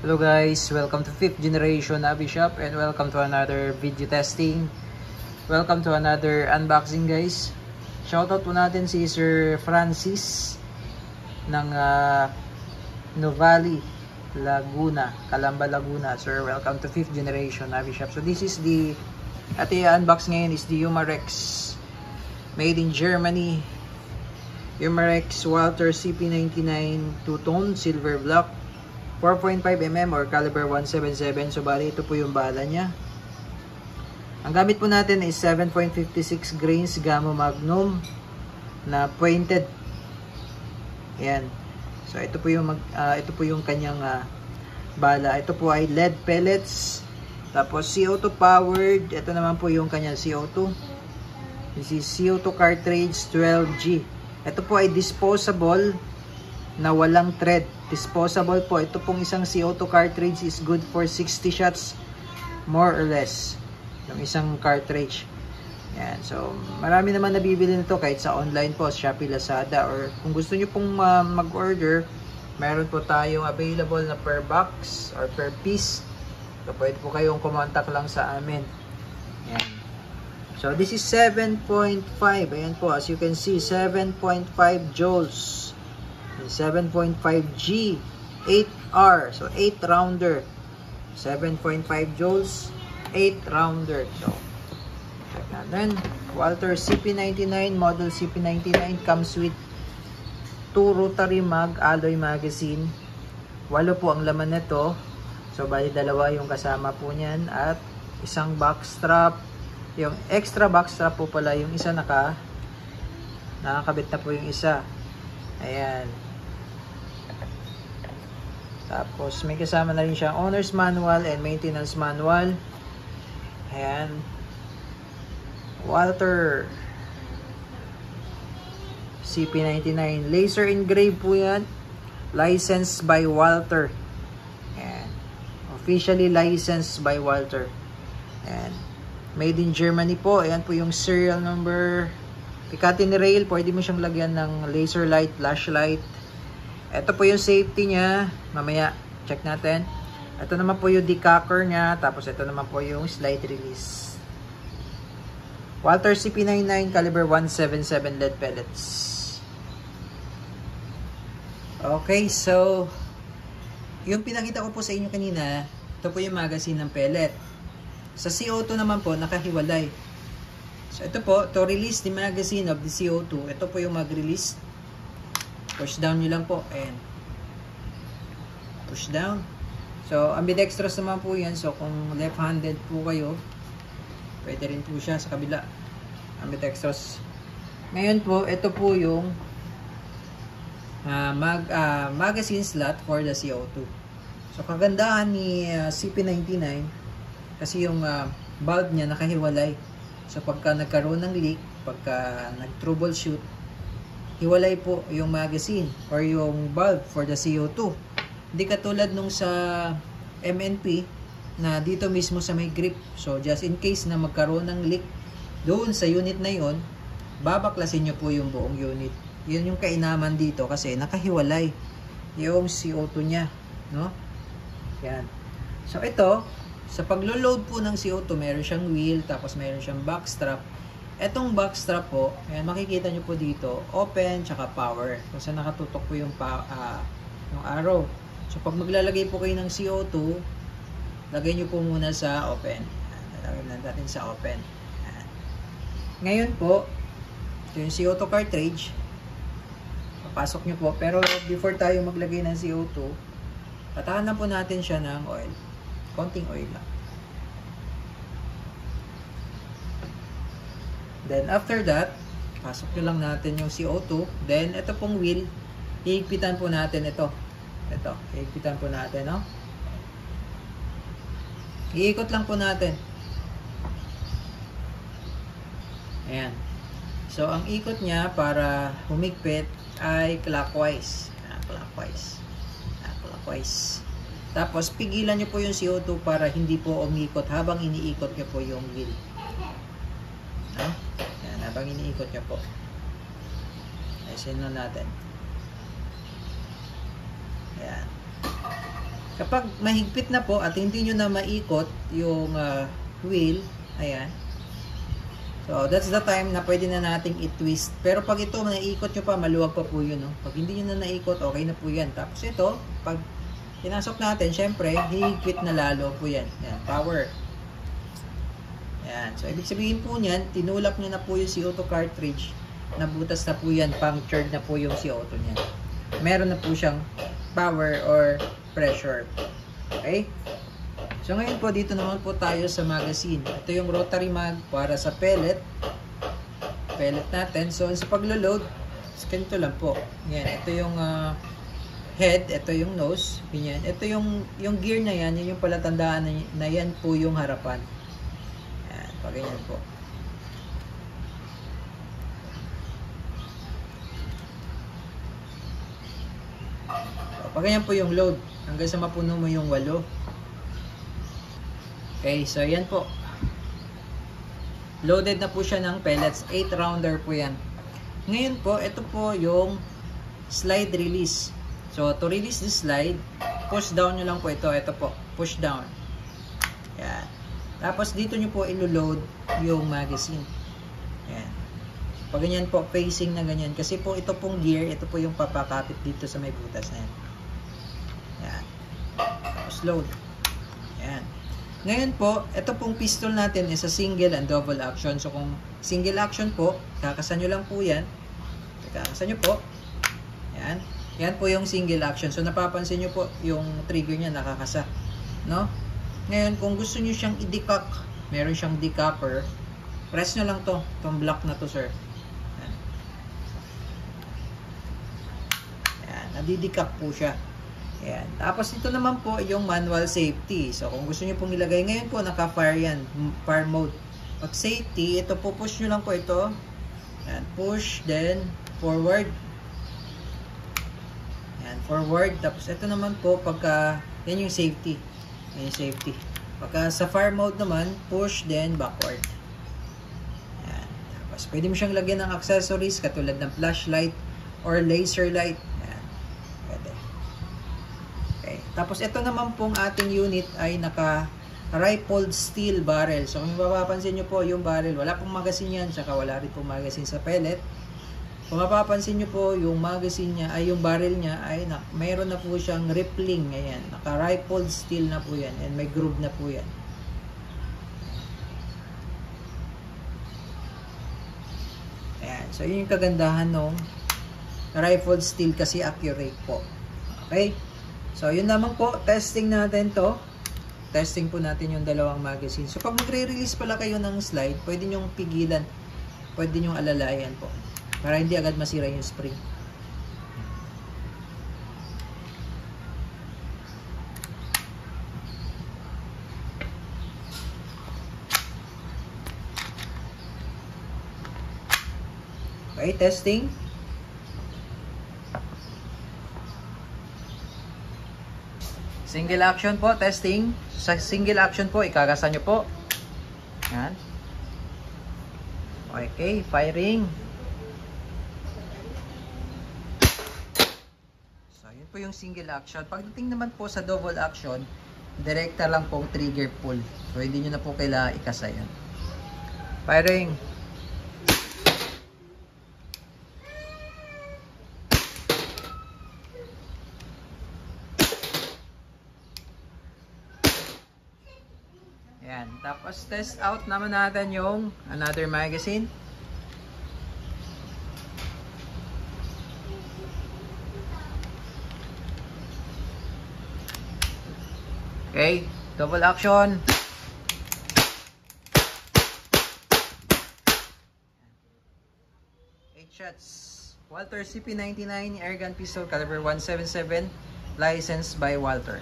Hello guys, welcome to 5th generation Navi Shop and welcome to another video testing. Welcome to another unboxing guys. Shoutout po natin si Sir Francis ng Novali, Laguna, Calamba, Laguna. Sir, welcome to 5th generation Navi Shop. So this is the unbox ngayon is the Umarex made in Germany. Umarex Walther CP99 two-tone silver block 4.5mm or caliber 177. So bali ito po yung bala niya. Ang gamit po natin is 7.56 grains Gamma Magnum na pointed. Ayan. So ito po yung kanyang bala. Ito po ay lead pellets. Tapos CO2 powered. Ito naman po yung kanyang CO2. This is CO2 cartridge 12G. Ito po ay disposable na walang thread. Disposable po. Ito pong isang CO2 cartridge is good for 60 shots more or less. Yung isang cartridge. Yan. So, marami naman nabibili nito kahit sa online po, Shopee, Lazada, or kung gusto nyo pong mag-order, meron po tayong available na per box or per piece. So, pwede po kayong kumontak lang sa amin. Yan. So, this is 7.5. Ayan po, as you can see, 7.5 joules. 7.5G 8R, so 8 rounder, 7.5 joules 8 rounder. So check natin. Walther CP99, model CP99 comes with 2 rotary mag alloy magazine. 8 po ang laman nito. So bali dalawa yung kasama po niyan at isang box strap. Yung extra box strap po pala, yung isa nakakabit na po yung isa. Ayan. Tapos may kasama na rin siyang owner's manual and maintenance manual. Ayan. Walther CP99 laser engrave po yan. Licensed by Walther. Ayan. Officially licensed by Walther. Ayan. Made in Germany po. Ayan po yung serial number. Picatinny rail. Pwede mo siyang lagyan ng laser light, flashlight. Ito po yung safety niya. Mamaya, check natin. Ito naman po yung decocker niya. Tapos ito naman po yung slide release. Walther CP99 caliber 177 lead pellets. Okay, so yung pinakita ko po sa inyo kanina, ito po yung magazine ng pellet. Sa CO2 naman po, nakahiwalay. So ito po, to release the magazine of the CO2, ito po yung mag-release. Push down nyo lang po. Ayan. Push down. So, ambidextrous naman po yan. So, kung left-handed po kayo, pwede rin po siya sa kabila. Ambidextrous. Ngayon po, ito po yung magazine slot for the CO2. So, kagandahan ni CP99 kasi yung bulb niya nakahiwalay. So, pagka nagkaroon ng leak, pagka nag-troubleshoot, hiwalay po yung magazine or yung bulb for the CO2. Hindi katulad nung sa MNP na dito mismo sa may grip. So just in case na magkaroon ng leak doon sa unit na yon, babaklasin nyo po yung buong unit. Yun yung kainaman dito kasi nakahiwalay yung CO2 nya, no? Yan. So ito, sa paglo-load po ng CO2, meron siyang wheel, tapos meron siyang back strap. Etong box strap po, ayan, makikita nyo po dito, open, tsaka power. Kung saan nakatutok po yung arrow. So, pag maglalagay po kayo ng CO2, lagay nyo po muna sa open. Lagay natin sa open. Ayan. Ngayon po, ito yung CO2 cartridge. Papasok nyo po. Pero before tayo maglagay ng CO2, tatahanan po natin siya ng oil. Konting oil lang. Then after that, pasok nyo lang natin yung CO2. Then ito pong wheel, hihigpitan po natin ito. Ito, hihigpitan po natin, no? Iikot lang po natin. Ayan. So ang ikot niya para humigpit ay clockwise. Clockwise. Clockwise. Tapos pigilan nyo po yung CO2 para hindi po umikot habang iniikot nyo po yung wheel. No? Yan, habang iniikot nyo po. Ayusin na natin. Ayan. Kapag mahigpit na po at hindi nyo na maikot yung wheel, ayan. So, that's the time na pwede na nating i-twist. Pero pag ito, naikot nyo pa, maluwag pa po yun. No? Pag hindi nyo na naikot, okay na po yan. Tapos ito, pag pinasok natin, syempre, hihigpit na lalo po yan. Yan, power. Yan. So, ibig sabihin po niyan, tinulak nyo na po yung CO2 cartridge. Nabutas na po yan, punctured na po yung CO2 niyan. Meron na po siyang power or pressure. Okay? So ngayon po, dito naman po tayo sa magazine. Ito yung rotary mag para sa pellet. Pellet natin. So sa paglo-load, ganito lang po. Yan. Ito yung head. Ito yung nose. Ganyan. Ito yung gear na yan. Yun yung palatandaan na yan po yung harapan. Yan. Pag ganyan po. Pag ganyan po yung load, hanggang sa mapuno mo yung 8. Okay, so yan po. Loaded na po siya ng pellets. 8 rounder po yan. Ngayon po, ito po yung slide release. So, to release this slide, push down nyo lang po ito. Ito po, push down. Yan. Tapos dito nyo po ilo-load yung magazine. Yan. Pag ganyan po, facing na ganyan. Kasi po ito pong gear, ito po yung papakapit dito sa may butas na yan. Yan. Tapos load. Yan. Ngayon po, ito pong pistol natin is a single and double action. So kung single action po, kakasan nyo lang po yan. Kakasan nyo po. Yan. Yan po yung single action. So napapansin nyo po yung trigger niya nakakasa. No? Ngayon, kung gusto nyo siyang i-decock, meron siyang decocker, press nyo lang to. Itong block na to, sir. Yan. Yan. Nadidecock po siya. Ayan. Tapos ito naman po yung manual safety. So kung gusto niyo pong ilagay, ngayon po naka-fire yan, fire mode. Pag safety, ito po push nyo lang po ito. Ayan. Push, then forward. Ayan, forward. Tapos ito naman po pagka, yan yung safety. Yan yung safety. Pagka sa fire mode naman, push, then backward. Ayan. Tapos pwede mo siyang lagyan ng accessories katulad ng flashlight or laser light. Tapos ito naman pong ating unit ay naka rifled steel barrel. So kung mapapansin nyo po yung barrel, wala pong magazine yan, saka wala rin pong magazine sa pellet. Kung mapapansin nyo po yung magazine niya ay yung barrel niya ay mayroon na po siyang rippling. Ayan, naka rifled steel na po yan and may groove na po yan. Ayan, so yun yung kagandahan ng rifled steel kasi accurate po. Okay? So, yun naman po, testing natin to. Testing po natin yung dalawang magazine. So, pag magre-release pala kayo ng slide, pwede nyong pigilan. Pwede nyong alalayan po. Para hindi agad masira yung spring. Okay, testing. Single action po, testing. Sa single action po, ikagasa nyo po. Yan. Okay, firing. So, yun po yung single action. Pagdating naman po sa double action, direkta lang pong trigger pull. So, hindi nyo na po kailangan ikasa yan. Firing. Yan. Tapos test out naman natin yung another magazine. Okay. Double action. Eight shots. Walther CP99 airgun pistol caliber .177 licensed by Walther.